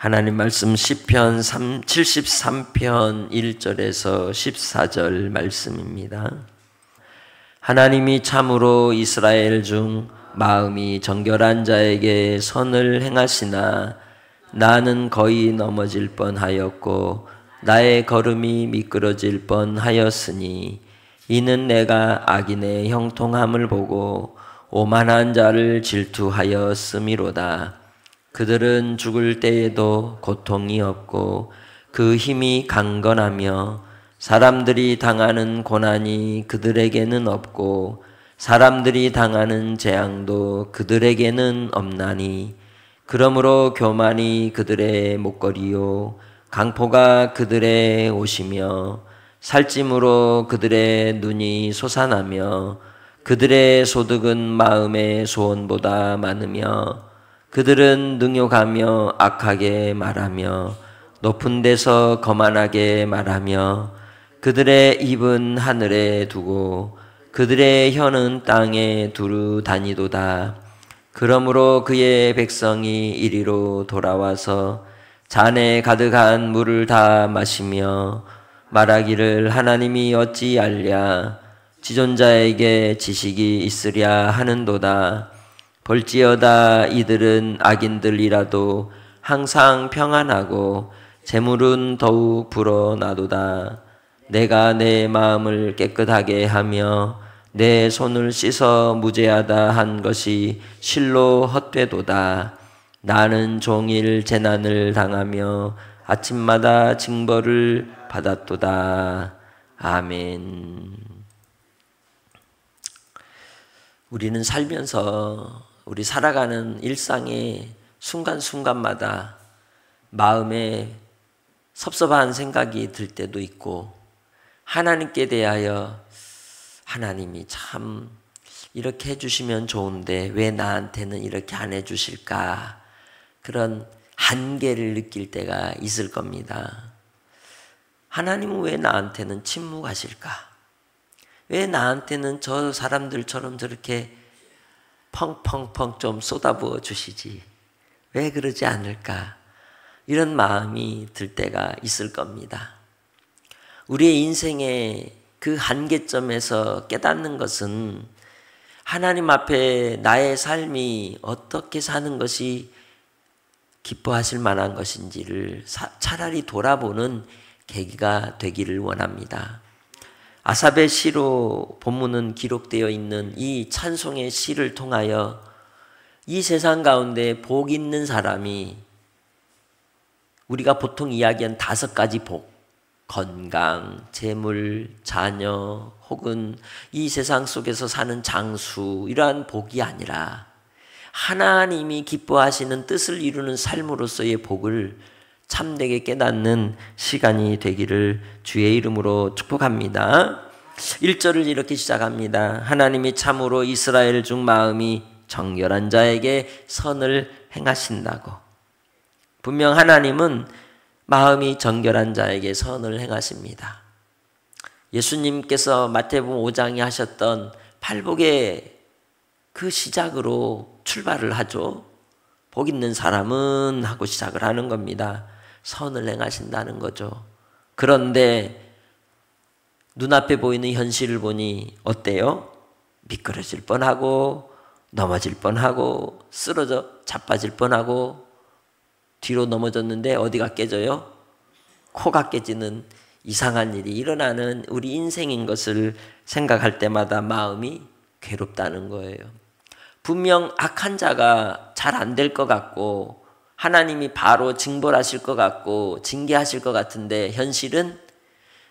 하나님 말씀 시편 73편 1절에서 14절 말씀입니다. 하나님이 참으로 이스라엘 중 마음이 정결한 자에게 선을 행하시나 나는 거의 넘어질 뻔하였고 나의 걸음이 미끄러질 뻔하였으니 이는 내가 악인의 형통함을 보고 오만한 자를 질투하였음이로다. 그들은 죽을 때에도 고통이 없고 그 힘이 강건하며 사람들이 당하는 고난이 그들에게는 없고 사람들이 당하는 재앙도 그들에게는 없나니 그러므로 교만이 그들의 목걸이요 강포가 그들의 옷이며 살찜으로 그들의 눈이 솟아나며 그들의 소득은 마음의 소원보다 많으며 그들은 능욕하며 악하게 말하며 높은 데서 거만하게 말하며 그들의 입은 하늘에 두고 그들의 혀는 땅에 두루 다니도다. 그러므로 그의 백성이 이리로 돌아와서 잔에 가득한 물을 다 마시며 말하기를 하나님이 어찌 알랴 지존자에게 지식이 있으랴 하는도다. 볼지어다 이들은 악인들이라도 항상 평안하고 재물은 더욱 불어나도다. 내가 내 마음을 깨끗하게 하며 내 손을 씻어 무죄하다 한 것이 실로 헛되도다. 나는 종일 재난을 당하며 아침마다 징벌을 받았도다. 아멘. 우리는 살면서 우리 살아가는 일상의 순간순간마다 마음에 섭섭한 생각이 들 때도 있고 하나님께 대하여 하나님이 참 이렇게 해주시면 좋은데 왜 나한테는 이렇게 안 해주실까 그런 한계를 느낄 때가 있을 겁니다. 하나님은 왜 나한테는 침묵하실까? 왜 나한테는 저 사람들처럼 저렇게 펑펑펑 좀 쏟아부어 주시지? 왜 그러지 않을까? 이런 마음이 들 때가 있을 겁니다. 우리의 인생의 그 한계점에서 깨닫는 것은 하나님 앞에 나의 삶이 어떻게 사는 것이 기뻐하실 만한 것인지를 차라리 돌아보는 계기가 되기를 원합니다. 아삽의 시로 본문은 기록되어 있는 이 찬송의 시를 통하여 이 세상 가운데 복 있는 사람이 우리가 보통 이야기한 5가지 복, 건강, 재물, 자녀 혹은 이 세상 속에서 사는 장수 이러한 복이 아니라 하나님이 기뻐하시는 뜻을 이루는 삶으로서의 복을 참되게 깨닫는 시간이 되기를 주의 이름으로 축복합니다. 1절을 이렇게 시작합니다. 하나님이 참으로 이스라엘 중 마음이 정결한 자에게 선을 행하신다고. 분명 하나님은 마음이 정결한 자에게 선을 행하십니다. 예수님께서 마태복음 5장에 하셨던 팔복의 그 시작으로 출발을 하죠. 복 있는 사람은 하고 시작을 하는 겁니다. 선을 행하신다는 거죠. 그런데 눈앞에 보이는 현실을 보니 어때요? 미끄러질 뻔하고 넘어질 뻔하고 쓰러져 자빠질 뻔하고 뒤로 넘어졌는데 어디가 깨져요? 코가 깨지는 이상한 일이 일어나는 우리 인생인 것을 생각할 때마다 마음이 괴롭다는 거예요. 분명 악한 자가 잘 안 될 것 같고 하나님이 바로 징벌하실 것 같고 징계하실 것 같은데 현실은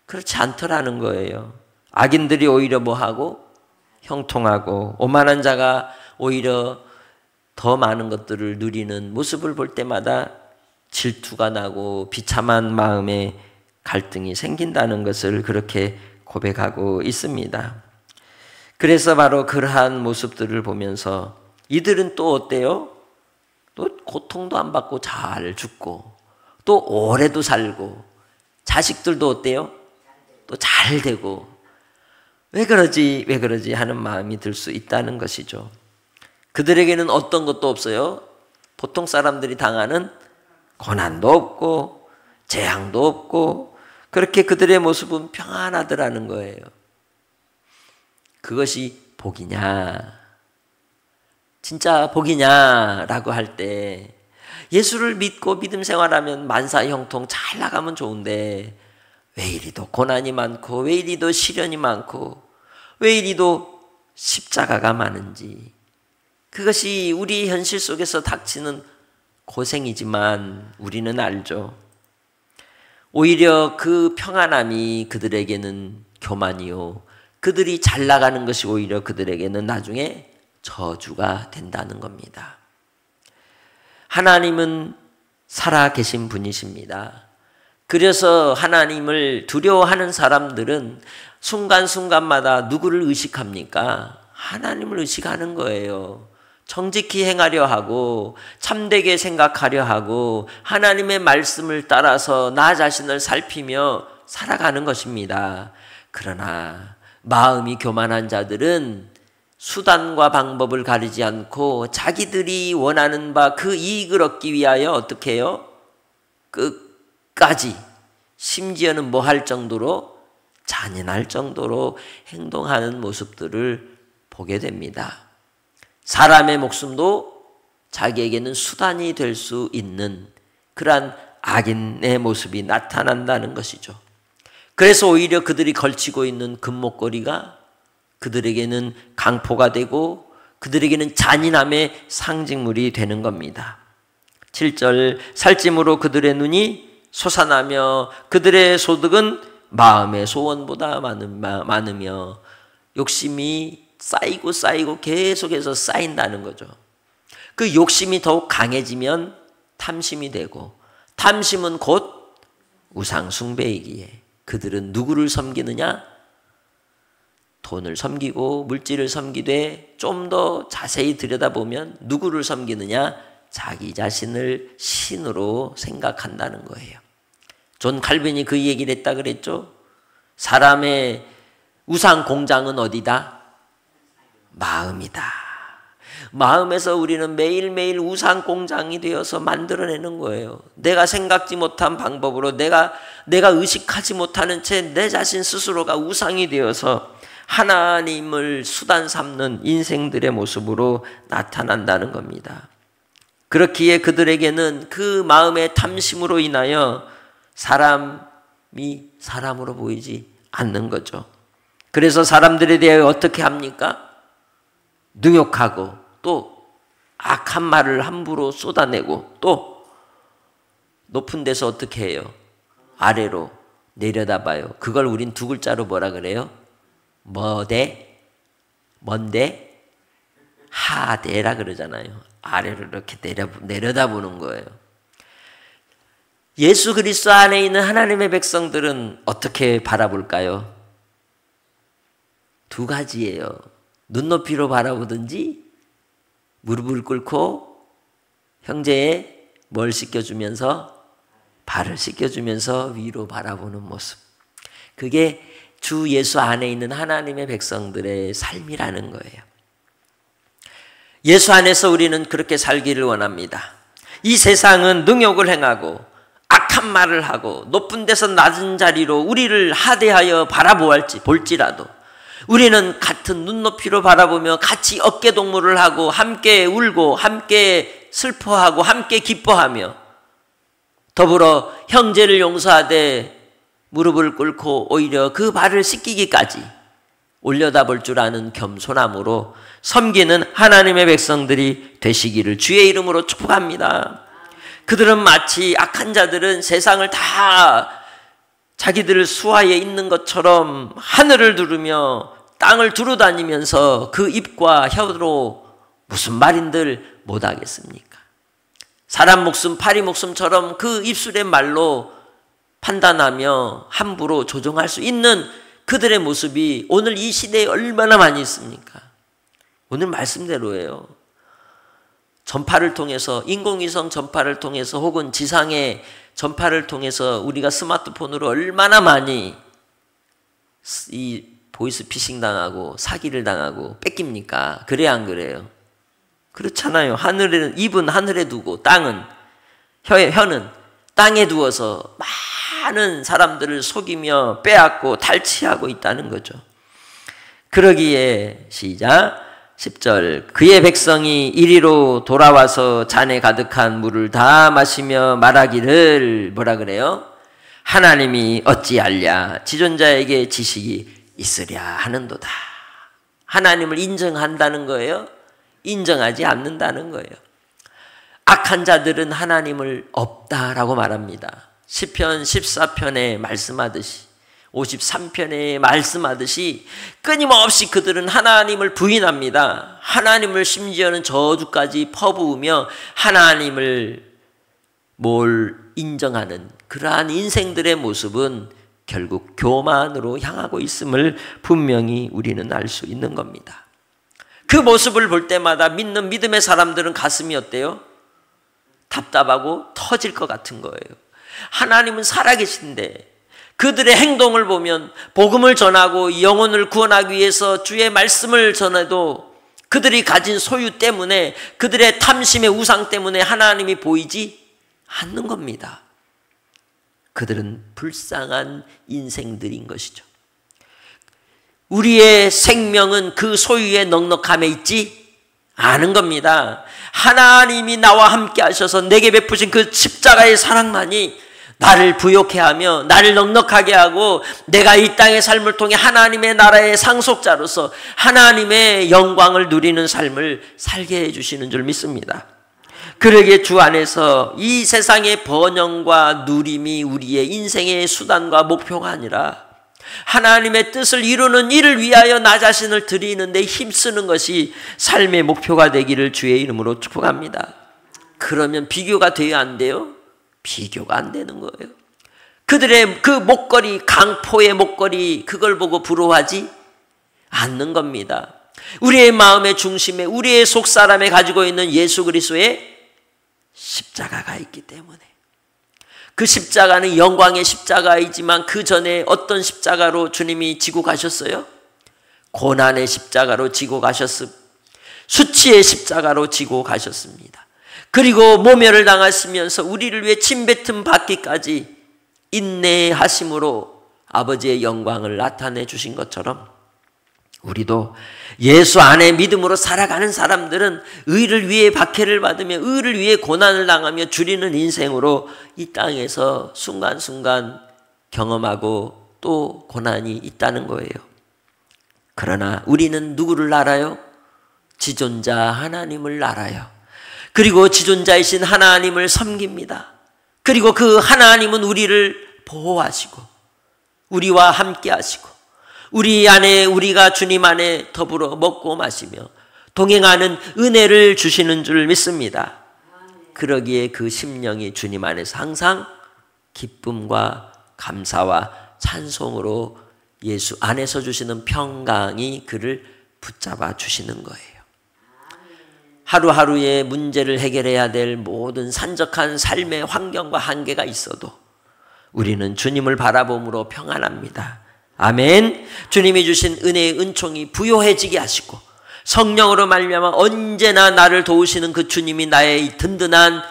그렇지 않더라는 거예요. 악인들이 오히려 뭐하고? 형통하고 오만한 자가 오히려 더 많은 것들을 누리는 모습을 볼 때마다 질투가 나고 비참한 마음에 갈등이 생긴다는 것을 그렇게 고백하고 있습니다. 그래서 바로 그러한 모습들을 보면서 이들은 또 어때요? 또 고통도 안 받고 잘 죽고 또 오래도 살고 자식들도 어때요? 또 잘 되고 왜 그러지 하는 마음이 들 수 있다는 것이죠. 그들에게는 어떤 것도 없어요. 보통 사람들이 당하는 고난도 없고 재앙도 없고 그렇게 그들의 모습은 평안하더라는 거예요. 그것이 복이냐, 진짜 복이냐라고 할 때 예수를 믿고 믿음 생활하면 만사 형통 잘 나가면 좋은데 왜 이리도 고난이 많고 왜 이리도 시련이 많고 왜 이리도 십자가가 많은지, 그것이 우리 현실 속에서 닥치는 고생이지만 우리는 알죠. 오히려 그 평안함이 그들에게는 교만이요, 그들이 잘 나가는 것이 오히려 그들에게는 나중에 저주가 된다는 겁니다. 하나님은 살아계신 분이십니다. 그래서 하나님을 두려워하는 사람들은 순간순간마다 누구를 의식합니까? 하나님을 의식하는 거예요. 정직히 행하려 하고 참되게 생각하려 하고 하나님의 말씀을 따라서 나 자신을 살피며 살아가는 것입니다. 그러나 마음이 교만한 자들은 수단과 방법을 가리지 않고 자기들이 원하는 바 그 이익을 얻기 위하여 어떻게 해요? 끝까지, 심지어는 뭐 할 정도로, 잔인할 정도로 행동하는 모습들을 보게 됩니다. 사람의 목숨도 자기에게는 수단이 될 수 있는 그러한 악인의 모습이 나타난다는 것이죠. 그래서 오히려 그들이 걸치고 있는 금목걸이가 그들에게는 강포가 되고 그들에게는 잔인함의 상징물이 되는 겁니다. 7절, 살찜으로 그들의 눈이 솟아나며 그들의 소득은 마음의 소원보다 많으며 욕심이 쌓이고 쌓이고 계속해서 쌓인다는 거죠. 그 욕심이 더욱 강해지면 탐심이 되고, 탐심은 곧 우상 숭배이기에 그들은 누구를 섬기느냐? 돈을 섬기고 물질을 섬기되 좀 더 자세히 들여다보면 누구를 섬기느냐? 자기 자신을 신으로 생각한다는 거예요. 존 칼빈이 그 얘기를 했다 그랬죠. 사람의 우상 공장은 어디다? 마음이다. 마음에서 우리는 매일매일 우상 공장이 되어서 만들어내는 거예요. 내가 생각지 못한 방법으로 내가 의식하지 못하는 채 내 자신 스스로가 우상이 되어서 하나님을 수단 삼는 인생들의 모습으로 나타난다는 겁니다. 그렇기에 그들에게는 그 마음의 탐심으로 인하여 사람이 사람으로 보이지 않는 거죠. 그래서 사람들에 대하여 어떻게 합니까? 능욕하고 또 악한 말을 함부로 쏟아내고 또 높은 데서 어떻게 해요? 아래로 내려다봐요. 그걸 우린 두 글자로 뭐라 그래요? 뭔데? 하대라 그러잖아요. 아래로 이렇게 내려다보는 거예요. 예수 그리스도 안에 있는 하나님의 백성들은 어떻게 바라볼까요? 두 가지예요. 눈높이로 바라보든지 무릎을 꿇고 형제의 뭘 씻겨주면서, 발을 씻겨주면서 위로 바라보는 모습. 그게 주 예수 안에 있는 하나님의 백성들의 삶이라는 거예요. 예수 안에서 우리는 그렇게 살기를 원합니다. 이 세상은 능욕을 행하고 악한 말을 하고 높은 데서 낮은 자리로 우리를 하대하여 볼지라도 우리는 같은 눈높이로 바라보며 같이 어깨동무를 하고 함께 울고 함께 슬퍼하고 함께 기뻐하며 더불어 형제를 용서하되 무릎을 꿇고 오히려 그 발을 씻기기까지 올려다볼 줄 아는 겸손함으로 섬기는 하나님의 백성들이 되시기를 주의 이름으로 축복합니다. 그들은 마치 악한 자들은 세상을 다 자기들 수하에 있는 것처럼 하늘을 두르며 땅을 두루다니면서 그 입과 혀로 무슨 말인들 못하겠습니까? 사람 목숨, 파리 목숨처럼 그 입술의 말로 판단하며 함부로 조종할 수 있는 그들의 모습이 오늘 이 시대에 얼마나 많이 있습니까? 오늘 말씀대로예요. 전파를 통해서, 인공위성 전파를 통해서 혹은 지상의 전파를 통해서 우리가 스마트폰으로 얼마나 많이 이 보이스피싱 당하고 사기를 당하고 뺏깁니까? 그래야 안 그래요? 그렇잖아요. 하늘에는, 입은 하늘에 두고 땅은 혀는 땅에 두어서 많은 사람들을 속이며 빼앗고 탈취하고 있다는 거죠. 그러기에 시작 10절 그의 백성이 이리로 돌아와서 잔에 가득한 물을 다 마시며 말하기를 뭐라 그래요? 하나님이 어찌하랴 지존자에게 지식이 있으랴 하는도다. 하나님을 인정한다는 거예요? 인정하지 않는다는 거예요. 악한 자들은 하나님을 없다라고 말합니다. 시편 14편에 말씀하듯이 53편에 말씀하듯이 끊임없이 그들은 하나님을 부인합니다. 하나님을 심지어는 저주까지 퍼부으며 하나님을 인정하는 그러한 인생들의 모습은 결국 교만으로 향하고 있음을 분명히 우리는 알 수 있는 겁니다. 그 모습을 볼 때마다 믿는 믿음의 사람들은 가슴이 어때요? 답답하고 터질 것 같은 거예요. 하나님은 살아계신데 그들의 행동을 보면 복음을 전하고 영혼을 구원하기 위해서 주의 말씀을 전해도 그들이 가진 소유 때문에 그들의 탐심의 우상 때문에 하나님이 보이지 않는 겁니다. 그들은 불쌍한 인생들인 것이죠. 우리의 생명은 그 소유의 넉넉함에 있지 않은 겁니다. 하나님이 나와 함께 하셔서 내게 베푸신 그 십자가의 사랑만이 나를 부욕해 하며 나를 넉넉하게 하고 내가 이 땅의 삶을 통해 하나님의 나라의 상속자로서 하나님의 영광을 누리는 삶을 살게 해주시는 줄 믿습니다. 그러기에 주 안에서 이 세상의 번영과 누림이 우리의 인생의 수단과 목표가 아니라 하나님의 뜻을 이루는 일을 위하여 나 자신을 드리는 데 힘쓰는 것이 삶의 목표가 되기를 주의 이름으로 축복합니다. 그러면 비교가 돼야 안 돼요? 비교가 안 되는 거예요. 그들의 그 목걸이, 강포의 목걸이, 그걸 보고 부러워하지 않는 겁니다. 우리의 마음의 중심에 우리의 속사람에 가지고 있는 예수 그리스도의 십자가가 있기 때문에 그 십자가는 영광의 십자가이지만 그 전에 어떤 십자가로 주님이 지고 가셨어요? 고난의 십자가로 지고 가셨습니다. 수치의 십자가로 지고 가셨습니다. 그리고 모멸을 당하시면서 우리를 위해 침뱉음 받기까지 인내하심으로 아버지의 영광을 나타내 주신 것처럼 우리도 예수 안에 믿음으로 살아가는 사람들은 의를 위해 박해를 받으며 의를 위해 고난을 당하며 줄이는 인생으로 이 땅에서 순간순간 경험하고 또 고난이 있다는 거예요. 그러나 우리는 누구를 알아요? 지존자 하나님을 알아요. 그리고 지존자이신 하나님을 섬깁니다. 그리고 그 하나님은 우리를 보호하시고 우리와 함께 하시고 우리 안에 우리가 주님 안에 더불어 먹고 마시며 동행하는 은혜를 주시는 줄 믿습니다. 그러기에 그 심령이 주님 안에서 항상 기쁨과 감사와 찬송으로 예수 안에서 주시는 평강이 그를 붙잡아 주시는 거예요. 하루하루의 문제를 해결해야 될 모든 산적한 삶의 환경과 한계가 있어도 우리는 주님을 바라봄으로 평안합니다. 아멘. 주님이 주신 은혜의 은총이 부요해지게 하시고 성령으로 말미암아 언제나 나를 도우시는 그 주님이 나의 든든한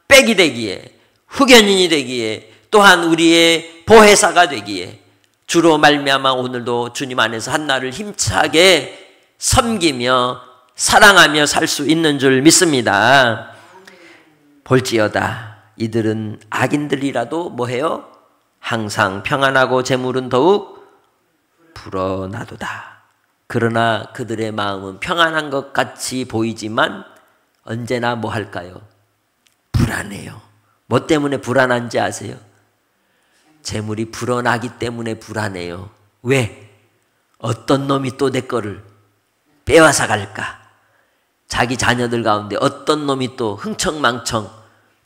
백이 되기에 후견인이 되기에 또한 우리의 보혜사가 되기에 주로 말미암아 오늘도 주님 안에서 한나를 힘차게 섬기며 사랑하며 살 수 있는 줄 믿습니다. 볼지어다 이들은 악인들이라도 뭐해요? 항상 평안하고 재물은 더욱 불어나도다. 그러나 그들의 마음은 평안한 것 같이 보이지만 언제나 뭐 할까요? 불안해요. 뭐 때문에 불안한지 아세요? 재물이 불어나기 때문에 불안해요. 왜? 어떤 놈이 또 내 거를 빼앗아 갈까? 자기 자녀들 가운데 어떤 놈이 또 흥청망청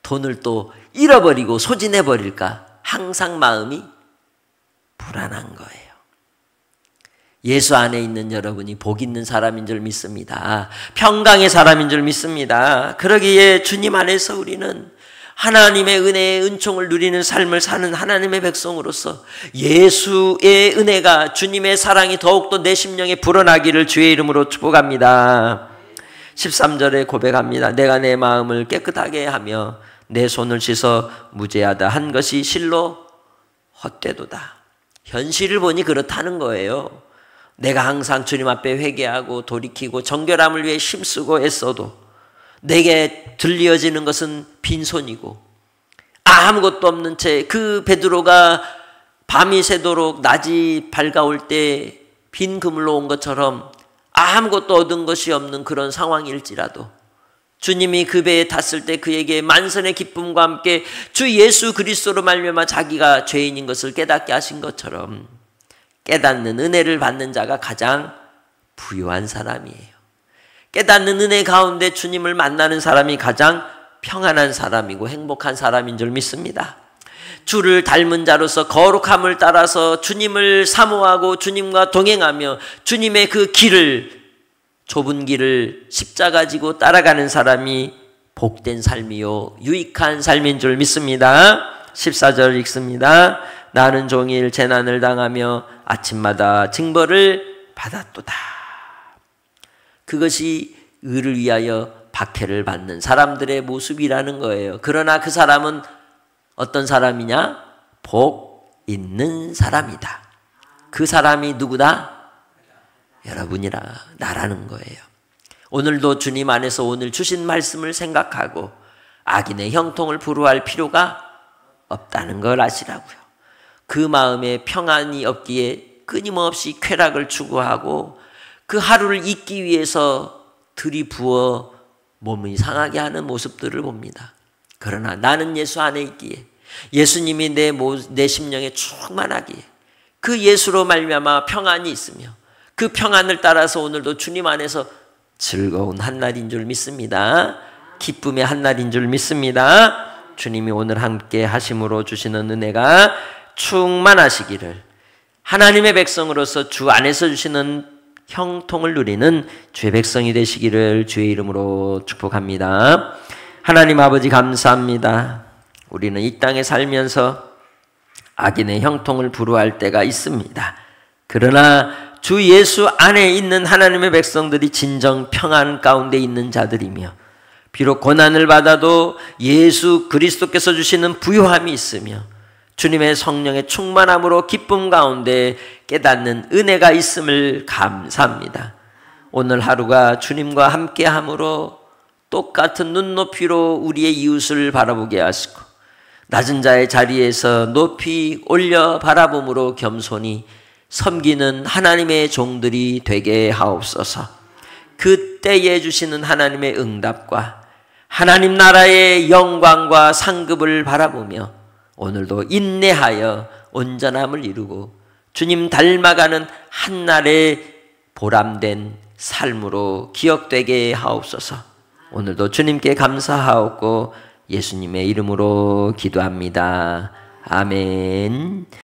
돈을 또 잃어버리고 소진해버릴까? 항상 마음이 불안한 거예요. 예수 안에 있는 여러분이 복 있는 사람인 줄 믿습니다. 평강의 사람인 줄 믿습니다. 그러기에 주님 안에서 우리는 하나님의 은혜의 은총을 누리는 삶을 사는 하나님의 백성으로서 예수의 은혜가 주님의 사랑이 더욱더 내 심령에 불어나기를 주의 이름으로 축복합니다. 13절에 고백합니다. 내가 내 마음을 깨끗하게 하며 내 손을 씻어 무죄하다 한 것이 실로 헛되도다. 현실을 보니 그렇다는 거예요. 내가 항상 주님 앞에 회개하고 돌이키고 정결함을 위해 힘쓰고 애써도 내게 들려지는 것은 빈손이고 아무것도 없는 채 그 베드로가 밤이 새도록 낮이 밝아올 때 빈 그물로 온 것처럼 아무것도 얻은 것이 없는 그런 상황일지라도 주님이 그 배에 탔을 때 그에게 만선의 기쁨과 함께 주 예수 그리스도로 말미암아 자기가 죄인인 것을 깨닫게 하신 것처럼 깨닫는 은혜를 받는 자가 가장 부유한 사람이에요. 깨닫는 은혜 가운데 주님을 만나는 사람이 가장 평안한 사람이고 행복한 사람인 줄 믿습니다. 주를 닮은 자로서 거룩함을 따라서 주님을 사모하고 주님과 동행하며 주님의 그 길을, 좁은 길을 십자가 지고 따라가는 사람이 복된 삶이요 유익한 삶인 줄 믿습니다. 14절 읽습니다. 나는 종일 재난을 당하며 아침마다 징벌을 받았도다. 그것이 의를 위하여 박해를 받는 사람들의 모습이라는 거예요. 그러나 그 사람은 어떤 사람이냐? 복 있는 사람이다. 그 사람이 누구다? 여러분이라 나라는 거예요. 오늘도 주님 안에서 오늘 주신 말씀을 생각하고 악인의 형통을 불허할 필요가 없다는 걸 아시라고요. 그 마음에 평안이 없기에 끊임없이 쾌락을 추구하고 그 하루를 잊기 위해서 들이부어 몸이 상하게 하는 모습들을 봅니다. 그러나 나는 예수 안에 있기에 예수님이 내 심령에 충만하기에 그 예수로 말미암아 평안이 있으며 그 평안을 따라서 오늘도 주님 안에서 즐거운 한날인 줄 믿습니다. 기쁨의 한날인 줄 믿습니다. 주님이 오늘 함께 하심으로 주시는 은혜가 충만하시기를 하나님의 백성으로서 주 안에서 주시는 형통을 누리는 주의 백성이 되시기를 주의 이름으로 축복합니다. 하나님 아버지 감사합니다. 우리는 이 땅에 살면서 악인의 형통을 불허할 때가 있습니다. 그러나 주 예수 안에 있는 하나님의 백성들이 진정 평안 가운데 있는 자들이며 비록 고난을 받아도 예수 그리스도께서 주시는 부요함이 있으며 주님의 성령의 충만함으로 기쁨 가운데 깨닫는 은혜가 있음을 감사합니다. 오늘 하루가 주님과 함께함으로 똑같은 눈높이로 우리의 이웃을 바라보게 하시고 낮은 자의 자리에서 높이 올려 바라봄으로 겸손히 섬기는 하나님의 종들이 되게 하옵소서. 그때에 주시는 하나님의 응답과 하나님 나라의 영광과 상급을 바라보며 오늘도 인내하여 온전함을 이루고 주님 닮아가는 한날의 보람된 삶으로 기억되게 하옵소서. 오늘도 주님께 감사하옵고 예수님의 이름으로 기도합니다. 아멘.